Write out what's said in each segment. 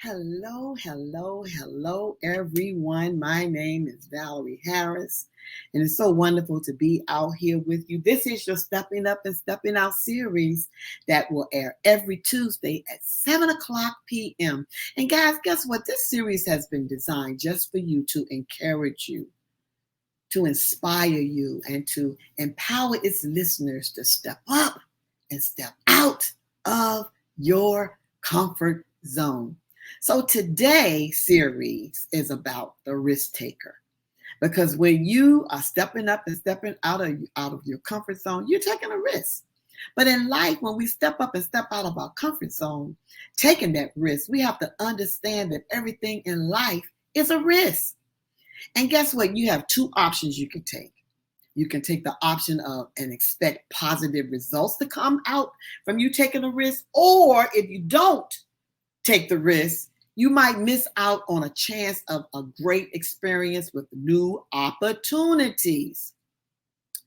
Hello, hello, hello, everyone. My name is Valerie Harris, and it's so wonderful to be out here with you. This is your Stepping Up and Stepping Out series that will air every Tuesday at 7 o'clock p.m. And guys, guess what? This series has been designed just for you to encourage you, to inspire you, and to empower its listeners to step up and step out of your comfort zone. So today's series is about the risk taker. Because when you are stepping up and stepping out of your comfort zone, you're taking a risk. But in life, when we step up and step out of our comfort zone, taking that risk, we have to understand that everything in life is a risk. And guess what? You have two options you can take. You can take the option of and expect positive results to come out from you taking a risk. Or if you don't take the risk, you might miss out on a chance of a great experience with new opportunities.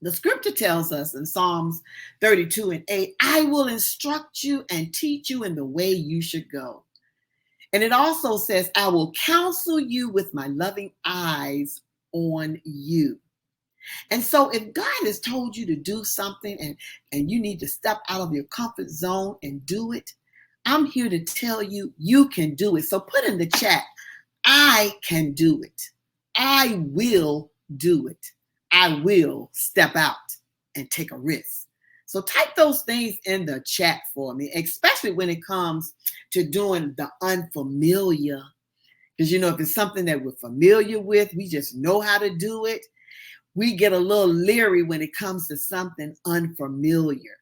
The scripture tells us in Psalms 32:8, I will instruct you and teach you in the way you should go. And it also says, I will counsel you with my loving eyes on you. And so if God has told you to do something and you need to step out of your comfort zone and do it, I'm here to tell you, you can do it. So put in the chat, I can do it. I will do it. I will step out and take a risk. So type those things in the chat for me, especially when it comes to doing the unfamiliar. Because, if it's something that we're familiar with, we just know how to do it. We get a little leery when it comes to something unfamiliar.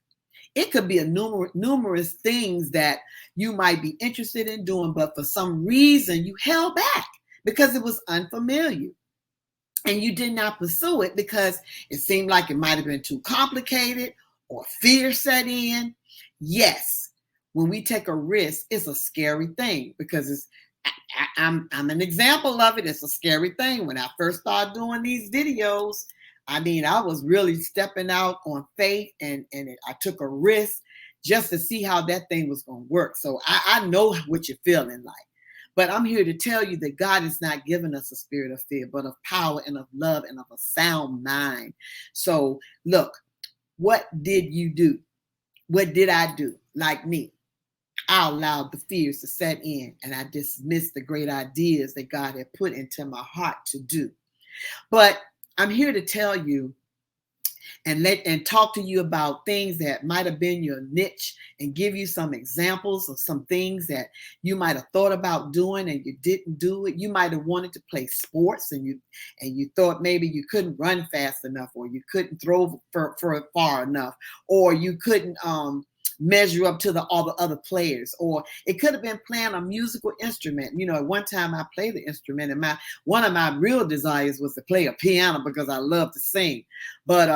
It could be a numerous things that you might be interested in doing, but for some reason you held back because it was unfamiliar. And you did not pursue it because it seemed like it might have been too complicated or fear set in. Yes, when we take a risk, it's a scary thing because I'm an example of it. It's a scary thing. When I first started doing these videos, I was really stepping out on faith and I took a risk just to see how that thing was going to work. So I know what you're feeling like. But I'm here to tell you that God has not given us a spirit of fear, but of power and of love and of a sound mind. So look, what did you do? What did I do? Like me, I allowed the fears to set in and I dismissed the great ideas that God had put into my heart to do. But I'm here to tell you and talk to you about things that might have been your niche and give you some examples of some things that you might have thought about doing and you didn't do it. You might have wanted to play sports and you thought maybe you couldn't run fast enough, or you couldn't throw for far enough, or you couldn't measure up to all the other players, or it could have been playing a musical instrument. At one time I played the instrument, and one of my real desires was to play a piano because I love to sing. But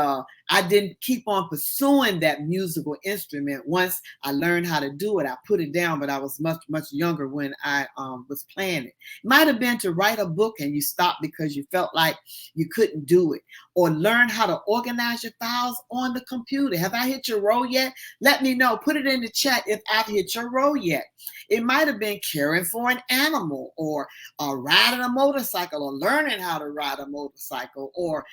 I didn't keep on pursuing that musical instrument. Once I learned how to do it, I put it down, but I was much, much younger when I was playing it. It might have been to write a book and you stopped because you felt like you couldn't do it, or learn how to organize your files on the computer. Have I hit your row yet? Let me know. Put it in the chat if I've hit your row yet. It might have been caring for an animal, or riding a motorcycle, or learning how to ride a motorcycle, or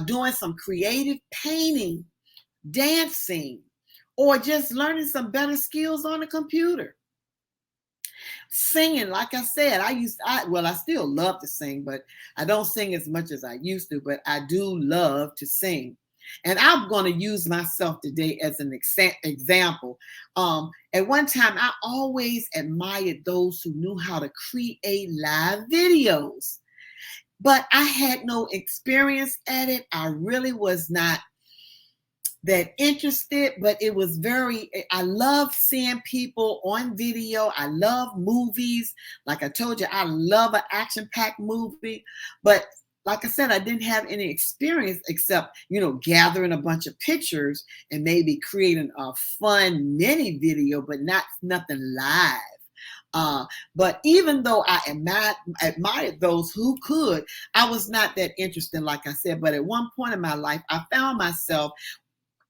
doing some creative painting, dancing, or just learning some better skills on the computer. Singing, like I said, I still love to sing, but I don't sing as much as I used to, but I do love to sing. And I'm going to use myself today as an example. At one time, I always admired those who knew how to create live videos, but I had no experience at it. I really was not that interested, but I love seeing people on video. I love movies. Like I told you, I love an action-packed movie, but like I said, I didn't have any experience except, gathering a bunch of pictures and maybe creating a fun mini video, but nothing live. But even though I admired those who could, I was not that interested, like I said. But at one point in my life, I found myself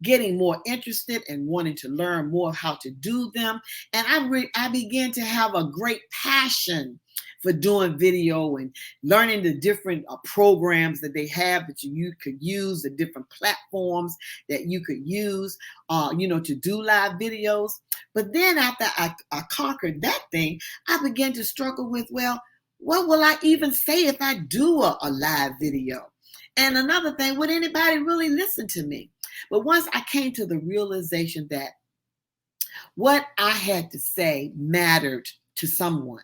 getting more interested and wanting to learn more how to do them. And I began to have a great passion for doing video and learning the different programs that they have that you could use, the different platforms that you could use, to do live videos. But then after I conquered that thing, I began to struggle with, well, what will I even say if I do a live video? And another thing, would anybody really listen to me? But once I came to the realization that what I had to say mattered to someone,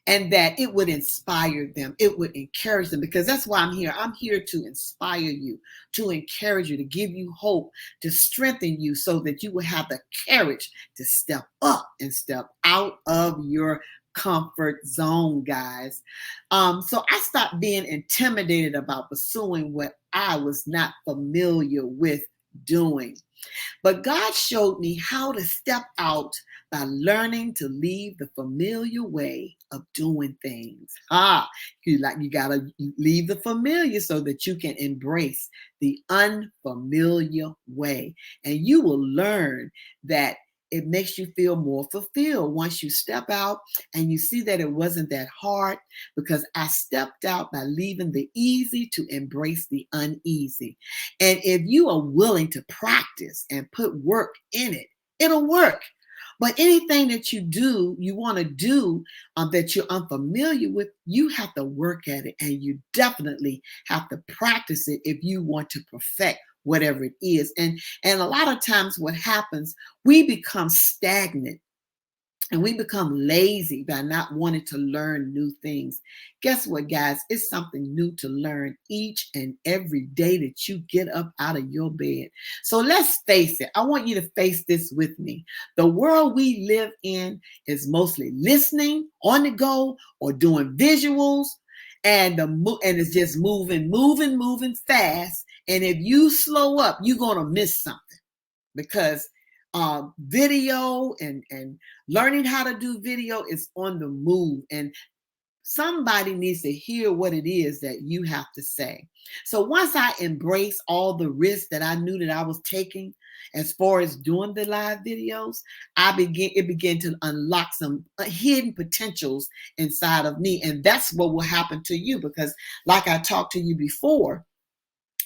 and that it would inspire them, it would encourage them, because that's why I'm here. I'm here to inspire you, to encourage you, to give you hope, to strengthen you so that you will have the courage to step up and step out of your comfort zone, guys. So I stopped being intimidated about pursuing what I was not familiar with doing. But God showed me how to step out by learning to leave the familiar way of doing things. You gotta leave the familiar so that you can embrace the unfamiliar way. And you will learn that it makes you feel more fulfilled once you step out and you see that it wasn't that hard, because I stepped out by leaving the easy to embrace the uneasy. And if you are willing to practice and put work in it, it'll work. But anything that you want to do that you're unfamiliar with, you have to work at it, and you definitely have to practice it if you want to perfect whatever it is. And a lot of times what happens, we become stagnant and we become lazy by not wanting to learn new things. Guess what, guys? It's something new to learn each and every day that you get up out of your bed. So let's face it. I want you to face this with me. The world we live in is mostly listening on the go or doing visuals, and it's just moving fast. And if you slow up, you're going to miss something, because video and learning how to do video is on the move, and somebody needs to hear what it is that you have to say. So once I embraced all the risks that I knew that I was taking as far as doing the live videos, it began to unlock some hidden potentials inside of me. And that's what will happen to you, because like I talked to you before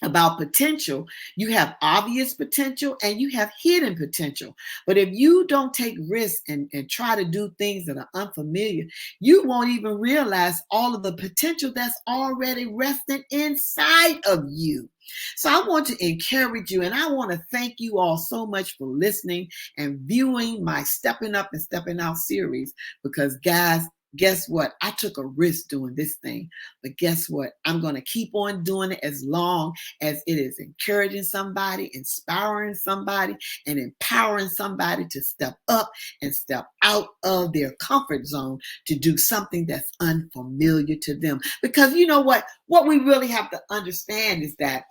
about potential, you have obvious potential and you have hidden potential. But if you don't take risks and try to do things that are unfamiliar, you won't even realize all of the potential that's already resting inside of you. So I want to encourage you, and I want to thank you all so much for listening and viewing my Stepping Up and Stepping Out series, because guys, guess what? I took a risk doing this thing, but guess what? I'm going to keep on doing it as long as it is encouraging somebody, inspiring somebody, and empowering somebody to step up and step out of their comfort zone to do something that's unfamiliar to them. Because you know what? What we really have to understand is that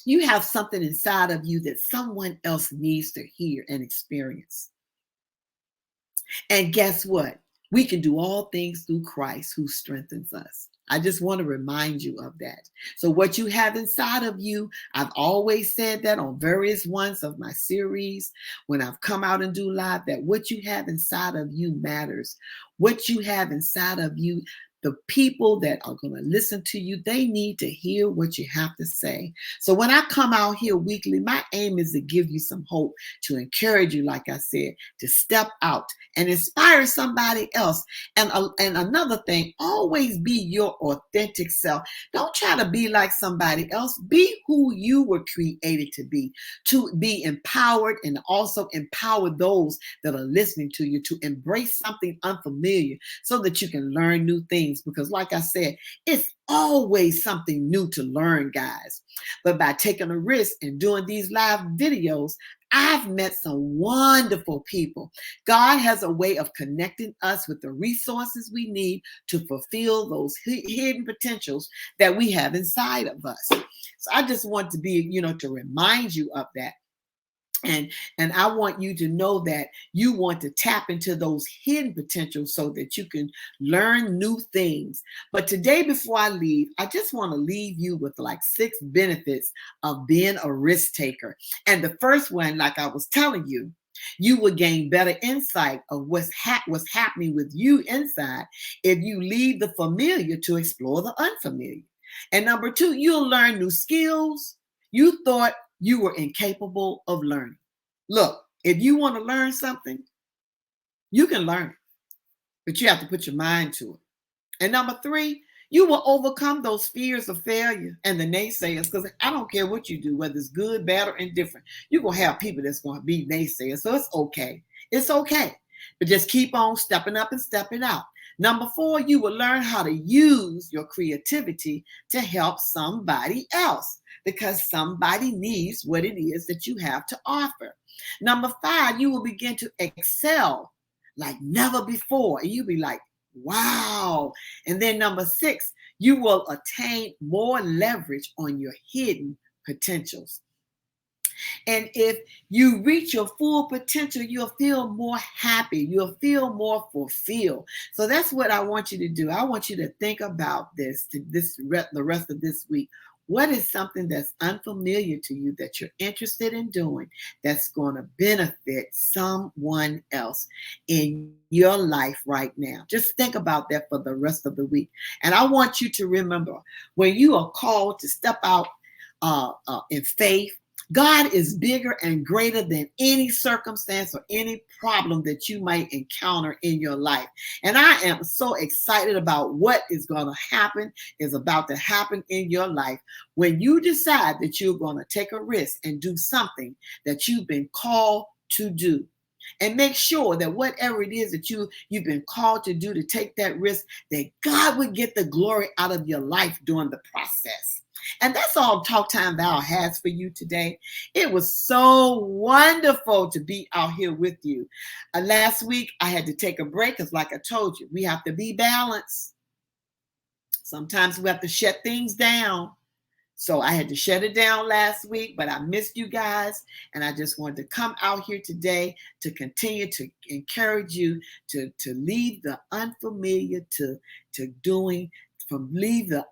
you have something inside of you that someone else needs to hear and experience. And guess what? We can do all things through Christ who strengthens us. I just want to remind you of that. So what you have inside of you, I've always said that on various ones of my series, when I've come out and do live, that what you have inside of you matters. What you have inside of you, the people that are going to listen to you, they need to hear what you have to say. So when I come out here weekly, my aim is to give you some hope, to encourage you, like I said, to step out and inspire somebody else. And another thing, always be your authentic self. Don't try to be like somebody else. Be who you were created to be empowered, and also empower those that are listening to you to embrace something unfamiliar so that you can learn new things. Because like I said, it's always something new to learn, guys. But by taking a risk and doing these live videos, I've met some wonderful people. God has a way of connecting us with the resources we need to fulfill those hidden potentials that we have inside of us. So I just want to be, to remind you of that. And I want you to know that you want to tap into those hidden potentials so that you can learn new things. But today, before I leave, I just want to leave you with like 6 benefits of being a risk taker. And the first one, like I was telling you, you will gain better insight of what's happening with you inside if you leave the familiar to explore the unfamiliar. And number 2, you'll learn new skills you thought you were incapable of learning. Look, if you want to learn something, you can learn it, but you have to put your mind to it. And number 3, you will overcome those fears of failure and the naysayers, because I don't care what you do, whether it's good, bad, or indifferent. You're going to have people that's going to be naysayers. So it's okay. It's okay. But just keep on stepping up and stepping out. Number 4, you will learn how to use your creativity to help somebody else, because somebody needs what it is that you have to offer. Number 5, you will begin to excel like never before. And you'll be like, wow. And then number 6, you will attain more leverage on your hidden potentials. And if you reach your full potential, you'll feel more happy. You'll feel more fulfilled. So that's what I want you to do. I want you to think about the rest of this week. What is something that's unfamiliar to you that you're interested in doing that's going to benefit someone else in your life right now? Just think about that for the rest of the week. And I want you to remember, when you are called to step out in faith, God is bigger and greater than any circumstance or any problem that you might encounter in your life. And I am so excited about what is going to happen, is about to happen in your life when you decide that you're going to take a risk and do something that you've been called to do. And make sure that whatever it is that you've been called to do, to take that risk, that God would get the glory out of your life during the process. And that's all Talk Time Val has for you today. It was so wonderful to be out here with you. Last week, I had to take a break because, like I told you, we have to be balanced. Sometimes we have to shut things down. So I had to shut it down last week, but I missed you guys. And I just wanted to come out here today to continue to encourage you to leave the unfamiliar to doing, leave the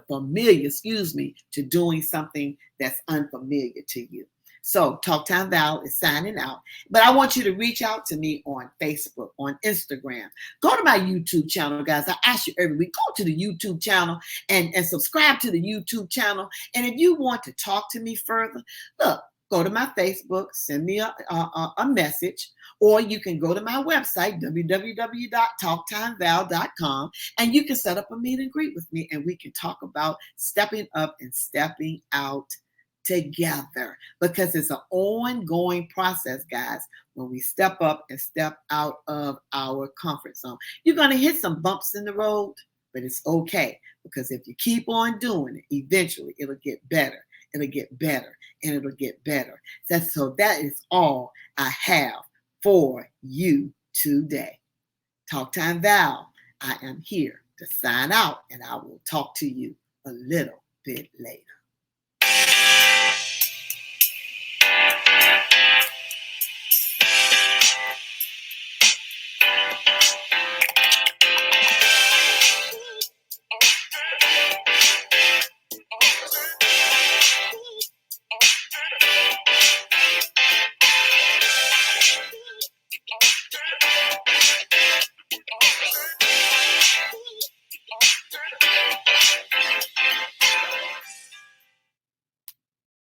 familiar, to doing something that's unfamiliar to you. So Talk Time Val is signing out, but I want you to reach out to me on Facebook, on Instagram. Go to my YouTube channel, guys. I ask you every week, go to the YouTube channel and subscribe to the YouTube channel. And if you want to talk to me further, look, go to my Facebook, send me a message, or you can go to my website, www.talktimeval.com, and you can set up a meet and greet with me, and we can talk about stepping up and stepping out together, because it's an ongoing process, guys. When we step up and step out of our comfort zone, you're going to hit some bumps in the road, but it's okay, because if you keep on doing it, eventually it'll get better. It'll get better, and it'll get better. So that is all I have for you today. Talk Time Val, I am here to sign out, and I will talk to you a little bit later.